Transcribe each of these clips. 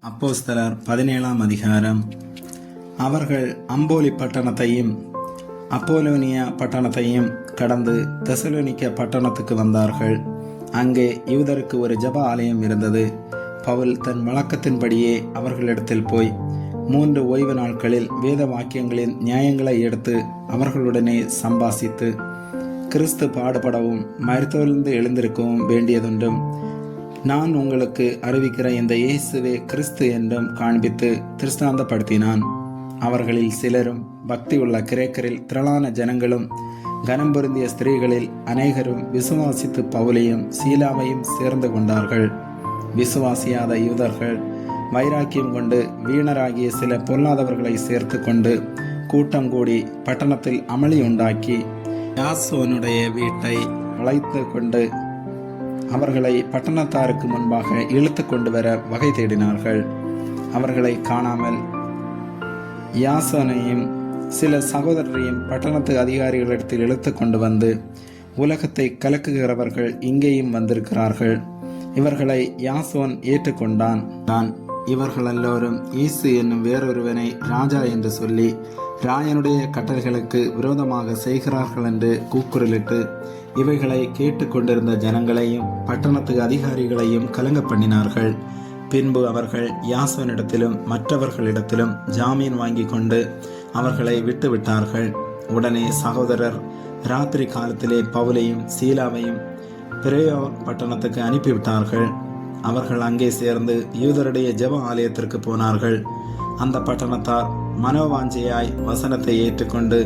அப்போஸ்தலர் 17ஆம் அதிகாரம். அவர்கள் அம்போலி பட்டணத்தையும் அப்போலோனியா பட்டணத்தையும் கடந்து தெசலோனிக்க பட்டணத்துக்கு வந்தார்கள். அங்கே யூதருக்கு ஒரு ஜெப ஆலயம் இருந்தது. பவுல் தன் வழக்கத்தின்படியே அவர்களிடத்தில் போய் 3 ஓய்வு நாட்களில் வேத வாக்கியங்களின் நியாயங்களை எடுத்து அவர்களுடனே சம்பாசித்து, கிறிஸ்து பாடுபடவும் மரித்தோரிலிருந்து எழுந்திருக்கவும் வேண்டியதொன்றும் நான் உங்களுக்கு அறிவிக்கிற இந்த இயேசுவே கிறிஸ்து என்றும் காண்பித்து திருஷ்டாந்தப்படுத்தினான். அவர்களில் சிலரும் பக்தியுள்ள கிரேக்கரில் திரளான ஜனங்களும் கனம் பொருந்திய ஸ்திரீகளில் அநேகரும் விசுவாசித்து பவுலையும் சீலாவையும் சேர்ந்து கொண்டார்கள். விசுவாசியாத யூதர்கள் வைராக்கியம் கொண்டு வீணராகிய சில பொல்லாதவர்களை சேர்த்து கொண்டு கூட்டம் கூடி பட்டணத்தில் அமளி உண்டாக்கி யாசோனுடைய வீட்டை வளைத்து கொண்டு அவர்களை பட்டணத்தாருக்கு முன்பாக இழுத்து கொண்டு வர வகை தேடினார்கள். அவர்களை காணாமல் யாசோனையும் சில சகோதரரையும் பட்டணத்து அதிகாரிகளிடத்தில் இழுத்து கொண்டு வந்து, உலகத்தை கலக்குகிறவர்கள் இங்கேயும் வந்திருக்கிறார்கள், இவர்களை யாசோன் ஏற்றுக்கொண்டான். இவர்கள் எல்லோரும் இயேசு என்னும் வேறொருவனை ராஜா என்று சொல்லி ராயனுடைய கட்டளைகளுக்கு விரோதமாக செய்கிறார்கள் என்று கூக்குரலிட்டு இவைகளை கேட்டுக்கொண்டிருந்த ஜனங்களையும் பட்டணத்து அதிகாரிகளையும் கலங்க பண்ணினார்கள். பின்பு அவர்கள் யாசோனிடத்திலும் மற்றவர்களிடத்திலும் ஜாமீன் வாங்கி கொண்டு அவர்களை விட்டுவிட்டார்கள். உடனே சகோதரர் ராத்திரி காலத்திலே பவுலையும் சீலாவையும் பிரேயோ பட்டணத்துக்கு அனுப்பிவிட்டார்கள். அவர்கள் அங்கே சேர்ந்து யூதருடைய ஜெப ஆலயத்திற்கு போனார்கள். அந்த பட்டணத்தார் மனோவாஞ்சையாய் வசனத்தை ஏற்றுக்கொண்டு,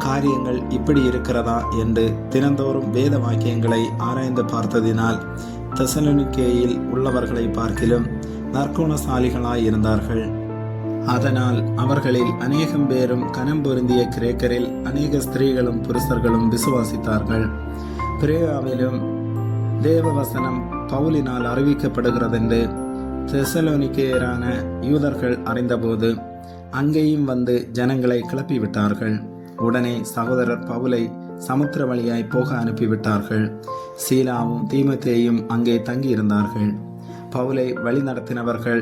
காரியங்கள் இப்படி இருக்கிறதா என்று தினந்தோறும் வேத வாக்கியங்களை ஆராய்ந்து பார்த்ததினால் தெசலோனிக்கேயில் உள்ளவர்களை பார்க்கிலும் நற்குணசாலிகளாய் இருந்தார்கள். அதனால் அவர்களில் அநேகம் பேரும் கனம் பொருந்திய கிரேக்கரில் அநேக ஸ்திரீகளும் புருஷர்களும் விசுவாசித்தார்கள். பிரேயாவிலும் தேவ வசனம் பவுலினால் அறிவிக்கப்படுகிறதென்று தெசலோனிக்கேயரான யூதர்கள் அறிந்தபோது அங்கேயும் வந்து ஜனங்களை கிளப்பிவிட்டார்கள். உடனே சகோதரர் பவுலை சமுத்திர வழியாய் போக அனுப்பிவிட்டார்கள். சீலாவும் தீமோத்தேயும் அங்கே தங்கியிருந்தார்கள். பவுலை வழி நடத்தினவர்கள்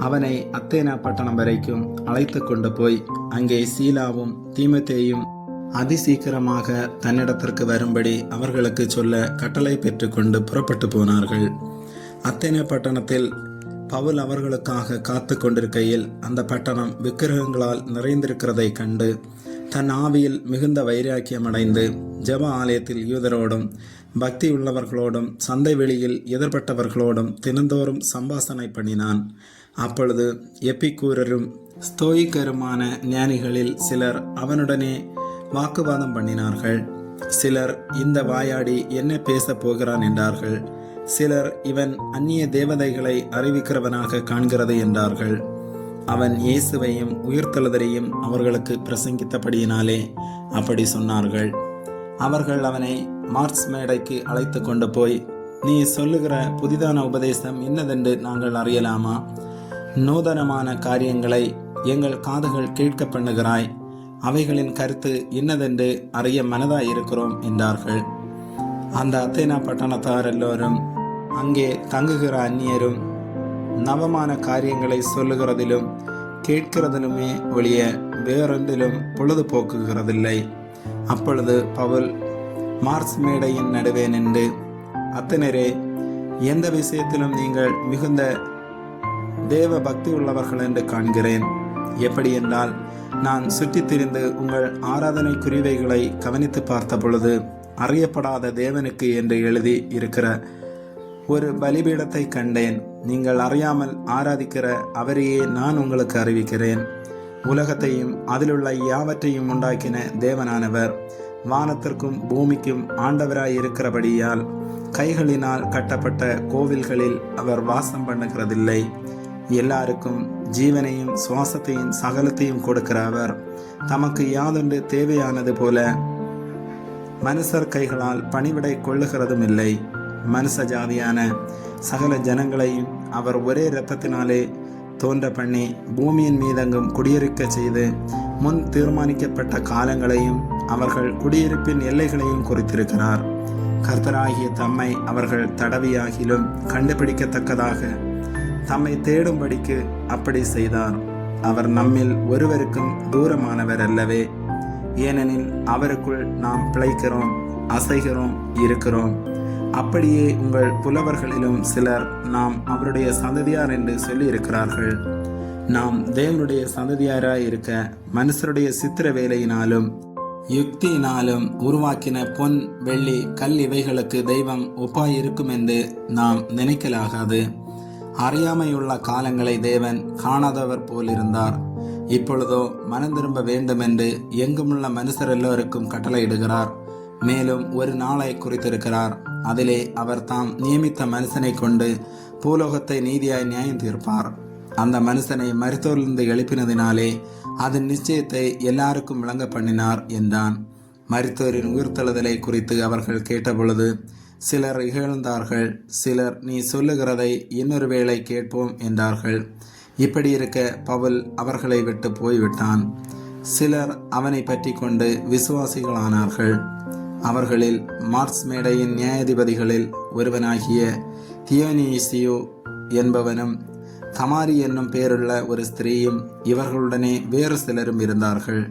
அவனை அத்தேனா பட்டணம் வரைக்கும் அழைத்து கொண்டு போய் அங்கே சீலாவும் தீமோத்தேயும் அதிசீக்கிரமாக தன்னிடத்திற்கு வரும்படி அவர்களுக்கு சொல்ல கட்டளை பெற்றுக்கொண்டு புறப்பட்டு போனார்கள். அத்தேனா பட்டணத்தில் பவுல் அவர்களுக்காக காத்து கொண்டிருக்கையில் அந்த பட்டணம் விக்கிரகங்களால் நிறைந்திருக்கிறதை கண்டு தன் ஆவியில் மிகுந்த வைராக்கியம் அடைந்து ஜெப ஆலயத்தில் யூதரோடும் பக்தி உள்ளவர்களோடும் சந்தை வெளியில் எதிர்பட்டவர்களோடும் தினந்தோறும் சம்பாசனை பண்ணினான். அப்பொழுது எப்பிக்கூரரும் ஸ்தோயிக்கருமான ஞானிகளில் சிலர் அவனுடனே வாக்குவாதம் பண்ணினார்கள். சிலர், இந்த வாயாடி என்ன பேச போகிறான் என்றார்கள். சிலர், இவன் அந்நிய தேவதைகளை அறிவிக்கிறவனாக காண்கிறது என்றார்கள். அவன் இயேசுவையும் உயிர்த்தெழுதலையும் அவர்களுக்கு பிரசங்கித்தபடியினாலே அப்படி சொன்னார்கள். அவர்கள் அவனை மார்ஸ் மேடைக்கு அழைத்து கொண்டு போய், நீ சொல்லுகிற புதிதான உபதேசம் இன்னதென்று நாங்கள் அறியலாமா? நூதனமான காரியங்களை எங்கள் காதுகள் கேட்க பண்ணுகிறாய். அவைகளின் கருத்து இன்னதென்று அறிய மனதாய் இருக்கிறோம் என்றார்கள். அந்த அத்தேனா பட்டணத்தார் எல்லோரும் அங்கே தங்குகிற அந்நியரும் நவமான காரியங்களை சொல்லுகிறதிலும் கேட்கிறதிலுமே ஒழிய வேறொன்றிலும் பொழுதுபோக்குகிறதில்லை. அப்பொழுது பவுல் மார்ஸ் மேடையின் நடுவே நின்று, அத்தனரே, எந்த விஷயத்திலும் நீங்கள் மிகுந்த தேவ பக்தி உள்ளவர்கள் என்று காண்கிறேன். எப்படி என்றால், நான் சுற்றித் திரிந்து உங்கள் ஆராதனை குறிவைகளை கவனித்து பார்த்த பொழுது அறியப்படாத தேவனுக்கு என்று எழுதி இருக்கிற ஒரு பலிபீடத்தை கண்டேன். நீங்கள் அறியாமல் ஆராதிக்கிற அவரையே நான் உங்களுக்கு அறிவிக்கிறேன். உலகத்தையும் அதிலுள்ள யாவற்றையும் உண்டாக்கின தேவனானவர் வானத்திற்கும் பூமிக்கும் ஆண்டவராய் இருக்கிறபடியால் கைகளினால் கட்டப்பட்ட கோவில்களில் அவர் வாசம் பண்ணுகிறதில்லை. எல்லாருக்கும் ஜீவனையும் சுவாசத்தையும் சகலத்தையும் கொடுக்கிற அவர் தமக்கு யாதொன்று தேவையானது போல மனுஷர் கைகளால் பணிவிடை கொள்ளுகிறதும் இல்லை. மனுஷ ஜாதியான சகல ஜனங்களையும் அவர் ஒரே இரத்தத்தினாலே தோன்ற பண்ணி பூமியின் மீதெங்கும் குடியிருக்க செய்து முன் தீர்மானிக்கப்பட்ட காலங்களையும் அவர்கள் குடியிருப்பின் எல்லைகளையும் குறித்திருக்கிறார். கர்த்தராகிய தம்மை அவர்கள் தடவியாகிலும் கண்டுபிடிக்கத்தக்கதாக தம்மை தேடும்படிக்கு அப்படி செய்தார். அவர் நம்மில் ஒருவருக்கும் தூரமானவர் அல்லவே. ஏனெனில் அவருக்குள் நாம் பிழைக்கிறோம், அசைகிறோம், இருக்கிறோம். அப்படியே உங்கள் புலவர்களிலும் சிலர் நாம் அவருடைய சந்ததியார் என்று சொல்லி இருக்கிறார்கள். நாம் தேவனுடைய சந்ததியாராய் இருக்க மனுஷருடைய சித்திர வேலையினாலும் யுக்தியினாலும் உருவாக்கின பொன், வெள்ளி, கல் இவைகளுக்கு தெய்வம் ஒப்பாயிருக்கும் என்று நாம் நினைக்கலாகாது. அறியாமையுள்ள காலங்களை தேவன் காணாதவர் போல் இருந்தார். இப்பொழுதோ மனம் திரும்ப வேண்டும் என்று எங்குமுள்ள மனுஷர் எல்லோருக்கும் கட்டளையிடுகிறார். மேலும் ஒரு நாளை குறித்திருக்கிறார். அதிலே அவர் தாம் நியமித்த மனுஷனை கொண்டு பூலோகத்தை நீதியாய் நியாயம் தீர்ப்பார். அந்த மனுஷனை மரித்தோரிலிருந்து எழுப்பினதினாலே அதன் நிச்சயத்தை எல்லாருக்கும் விளங்க பண்ணினார் என்றான். மரித்தோரின் உயிர்த்தெழுதலை குறித்து அவர்கள் கேட்டபொழுது சிலர் இகழ்ந்தார்கள். சிலர், நீ சொல்லுகிறதை இன்னொரு வேளை கேட்போம் என்றார்கள். இப்படி இருக்க பவுல் அவர்களை விட்டு போய்விட்டான். சிலர் அவனை பற்றி கொண்டு விசுவாசிகளானார்கள். அவர்களில் மார்ஸ் மேடையின் நியாயாதிபதிகளில் ஒருவனாகிய தியோனீசியு என்பவனும் தமாரி என்னும் பேருள்ள ஒரு ஸ்திரீயும் இவர்களுடனே வேறு சிலரும் இருந்தார்கள்.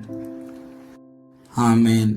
ஆமேன்.